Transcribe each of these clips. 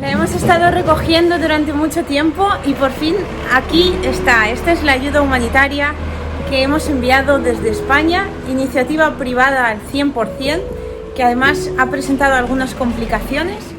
La hemos estado recogiendo durante mucho tiempo y por fin aquí está. Esta es la ayuda humanitaria que hemos enviado desde España, iniciativa privada al 100%, que además ha presentado algunas complicaciones.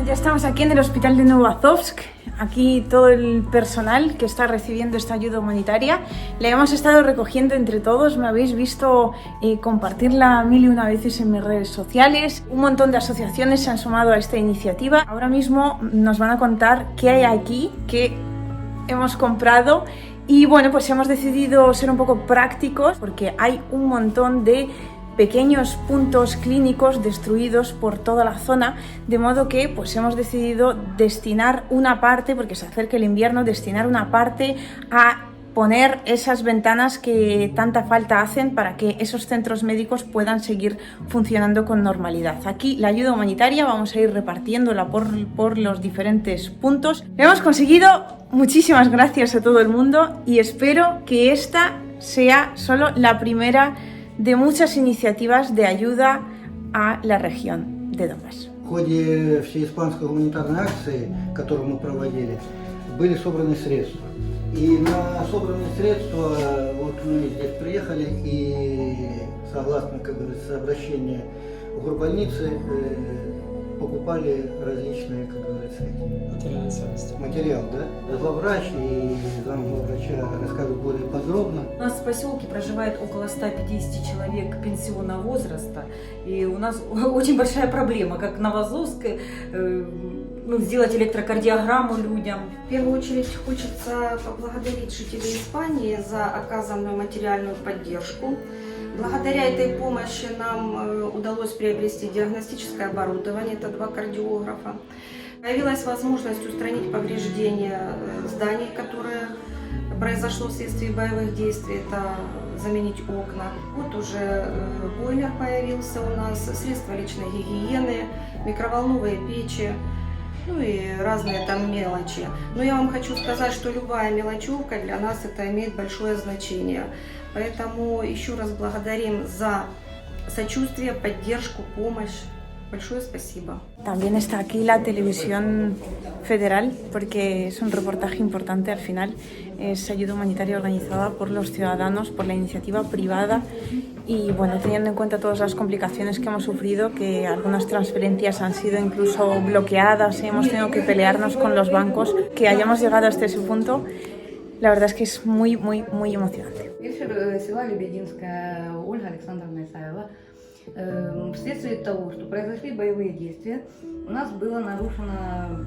Ya estamos aquí en el hospital de Novoazovsk, aquí todo el personal que está recibiendo esta ayuda humanitaria. La hemos estado recogiendo entre todos, me habéis visto compartirla mil y una veces en mis redes sociales. Un montón de asociaciones se han sumado a esta iniciativa. Ahora mismo nos van a contar qué hay aquí, qué hemos comprado y bueno, pues hemos decidido ser un poco prácticos porque hay un montón de pequeños puntos clínicos destruidos por toda la zona, de modo que pues hemos decidido destinar una parte, porque se acerca el invierno, destinar una parte a poner esas ventanas que tanta falta hacen para que esos centros médicos puedan seguir funcionando con normalidad. Aquí la ayuda humanitaria vamos a ir repartiéndola por los diferentes puntos. Lo hemos conseguido, muchísimas gracias a todo el mundo y espero que esta sea solo la primera de muchas iniciativas de ayuda a la región de Donbass. В ходе всеиспанской гуманитарной акции, которую мы проводили, были собраны средства. И на собранные средства вот мы здесь приехали и согласно, как говорится, обращению в горбольницы покупали различные, как говорится, материал, да? Главврач и замглавврача рассказывают более подробно. У нас в поселке проживает около 150 человек пенсионного возраста, и у нас очень большая проблема, как Новоазовск, сделать электрокардиограмму людям. В первую очередь хочется поблагодарить жителей Испании за оказанную материальную поддержку. Благодаря этой помощи нам удалось приобрести диагностическое оборудование, это 2 кардиографа. Появилась возможность устранить повреждения зданий, которые произошло вследствие боевых действий, это заменить окна. Вот уже бойлер появился у нас, средства личной гигиены, микроволновые печи, ну и разные там мелочи. Но я вам хочу сказать, что любая мелочевка для нас это имеет большое значение. Поэтому еще раз благодарим за сочувствие, поддержку, помощь. Большое спасибо. También está aquí la televisión federal porque es un reportaje importante al final. Es ayuda humanitaria organizada por los ciudadanos, por la iniciativa privada y bueno, teniendo en cuenta todas las complicaciones que hemos sufrido, que algunas transferencias han sido incluso bloqueadas y hemos tenido que pelearnos con los bancos, que hayamos llegado hasta ese punto, la verdad es que es muy emocionante. Села Лебединская, Ольга Александровна Исаева. Вследствие того, что произошли боевые действия, у нас было нарушено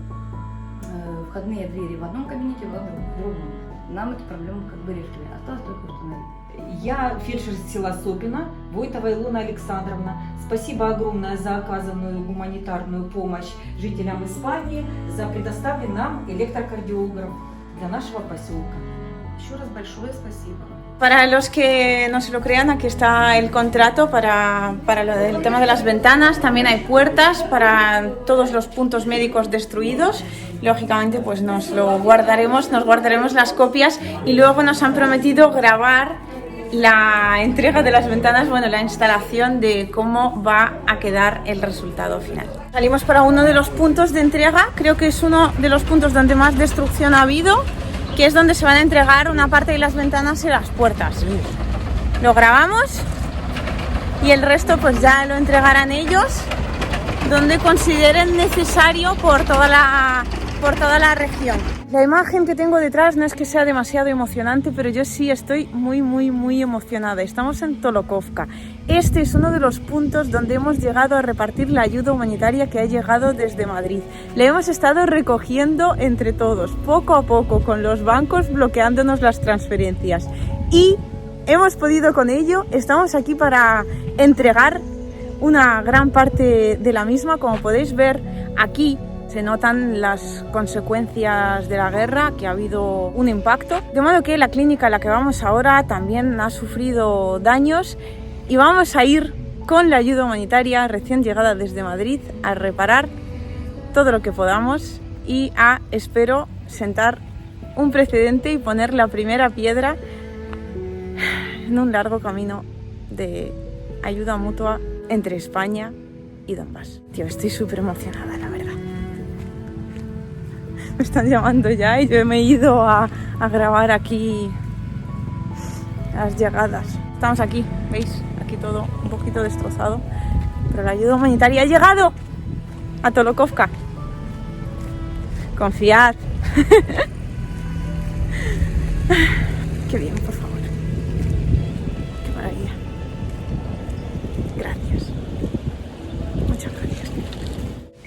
входные двери в одном кабинете, в другом. Нам эту проблему как бы решили. Осталось только установить. Я фельдшер села Сопина, Войтова Илона Александровна. Спасибо огромное за оказанную гуманитарную помощь жителям Испании, за предоставленный нам электрокардиограф для нашего поселка. Еще раз большое спасибо. Para los que no se lo crean, aquí está el contrato para lo del tema de las ventanas. También hay puertas para todos los puntos médicos destruidos. Lógicamente, pues nos guardaremos las copias y luego nos han prometido grabar la entrega de las ventanas, bueno, la instalación de cómo va a quedar el resultado final. Salimos para uno de los puntos de entrega, creo que es uno de los puntos donde más destrucción ha habido, que es donde se van a entregar una parte de las ventanas y las puertas. Lo grabamos y el resto pues ya lo entregarán ellos donde consideren necesario por toda la región. La imagen que tengo detrás no es que sea demasiado emocionante, pero yo sí estoy muy emocionada. Estamos en Tolokovka. Este es uno de los puntos donde hemos llegado a repartir la ayuda humanitaria que ha llegado desde Madrid. La hemos estado recogiendo entre todos, poco a poco, con los bancos bloqueándonos las transferencias. Y hemos podido con ello, estamos aquí para entregar una gran parte de la misma. Como podéis ver aquí, se notan las consecuencias de la guerra, que ha habido un impacto. De modo que la clínica a la que vamos ahora también ha sufrido daños y vamos a ir con la ayuda humanitaria recién llegada desde Madrid a reparar todo lo que podamos y espero sentar un precedente y poner la primera piedra en un largo camino de ayuda mutua entre España y Donbass. Tío, estoy súper emocionada, la verdad. Me están llamando ya y yo me he ido a grabar aquí las llegadas. Estamos aquí, ¿veis? Aquí todo un poquito destrozado, pero la ayuda humanitaria ha llegado a Tolokovka. Confiad. Qué bien, por favor. Qué maravilla. Gracias. Muchas gracias.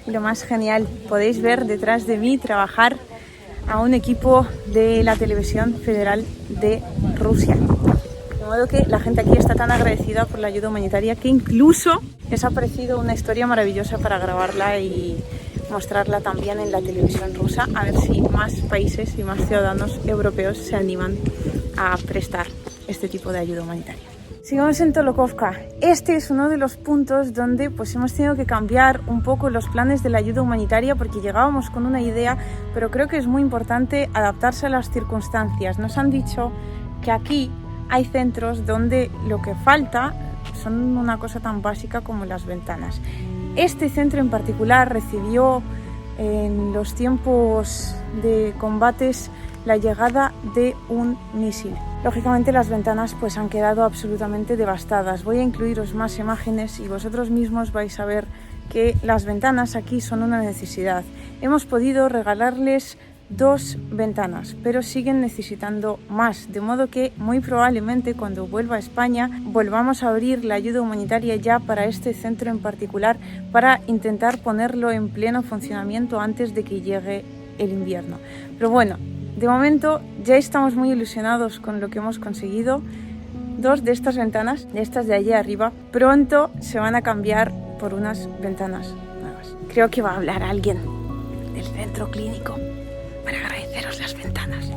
Y lo más genial, podéis ver detrás de mí trabajar a un equipo de la Televisión Federal de Rusia. De modo que la gente aquí está tan agradecida por la ayuda humanitaria que incluso les ha parecido una historia maravillosa para grabarla y mostrarla también en la televisión rusa, a ver si más países y más ciudadanos europeos se animan a prestar este tipo de ayuda humanitaria. Sigamos en Tolokovka. Este es uno de los puntos donde pues hemos tenido que cambiar un poco los planes de la ayuda humanitaria porque llegábamos con una idea, pero creo que es muy importante adaptarse a las circunstancias. Nos han dicho que aquí hay centros donde lo que falta son una cosa tan básica como las ventanas. Este centro en particular recibió en los tiempos de combates la llegada de un misil. Lógicamente las ventanas pues han quedado absolutamente devastadas. Voy a incluiros más imágenes y vosotros mismos vais a ver que las ventanas aquí son una necesidad. Hemos podido regalarles 2 ventanas, pero siguen necesitando más, de modo que muy probablemente cuando vuelva a España volvamos a abrir la ayuda humanitaria ya para este centro en particular para intentar ponerlo en pleno funcionamiento antes de que llegue el invierno. Pero bueno, de momento ya estamos muy ilusionados con lo que hemos conseguido. 2 de estas ventanas, de estas de allí arriba, pronto se van a cambiar por unas ventanas nuevas. Creo que va a hablar alguien del centro clínico para agradeceros las ventanas.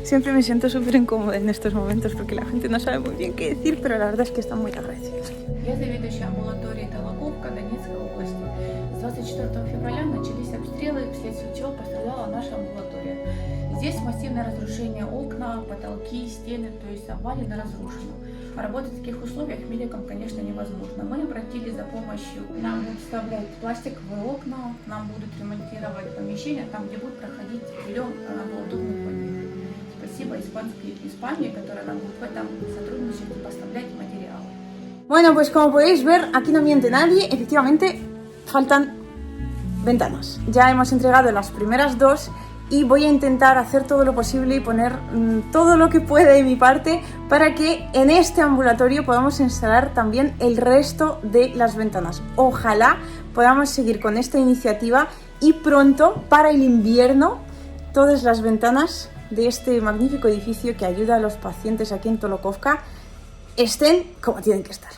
Siempre me siento súper incómoda en estos momentos porque la gente no sabe muy bien qué decir, pero la verdad es que están muy agradecidos. Я заведующая амбулаторией Тологовка Донецкой области. С 24 февраля начались обстрелы, вследствие чего пострадала наша амбулатория. Здесь массивное разрушение окна, потолки, стены, то есть обвалено, разрушено. Работать в таких условиях медикам, конечно, невозможно. Мы обратились за помощью. Нам будут вставлять пластиковые окна, нам будут ремонтировать помещения, там, где будет проходить прием амбулаторных больных. Спасибо Испании, которая нам будет в этом сотрудничать и поставлять материалы. Bueno, pues como podéis ver, aquí no miente nadie. Efectivamente, faltan ventanas. Ya hemos entregado las primeras 2 y voy a intentar hacer todo lo posible y poner todo lo que pueda de mi parte para que en este ambulatorio podamos instalar también el resto de las ventanas. Ojalá podamos seguir con esta iniciativa y pronto, para el invierno, todas las ventanas de este magnífico edificio que ayuda a los pacientes aquí en Tolokovka estén como tienen que estar.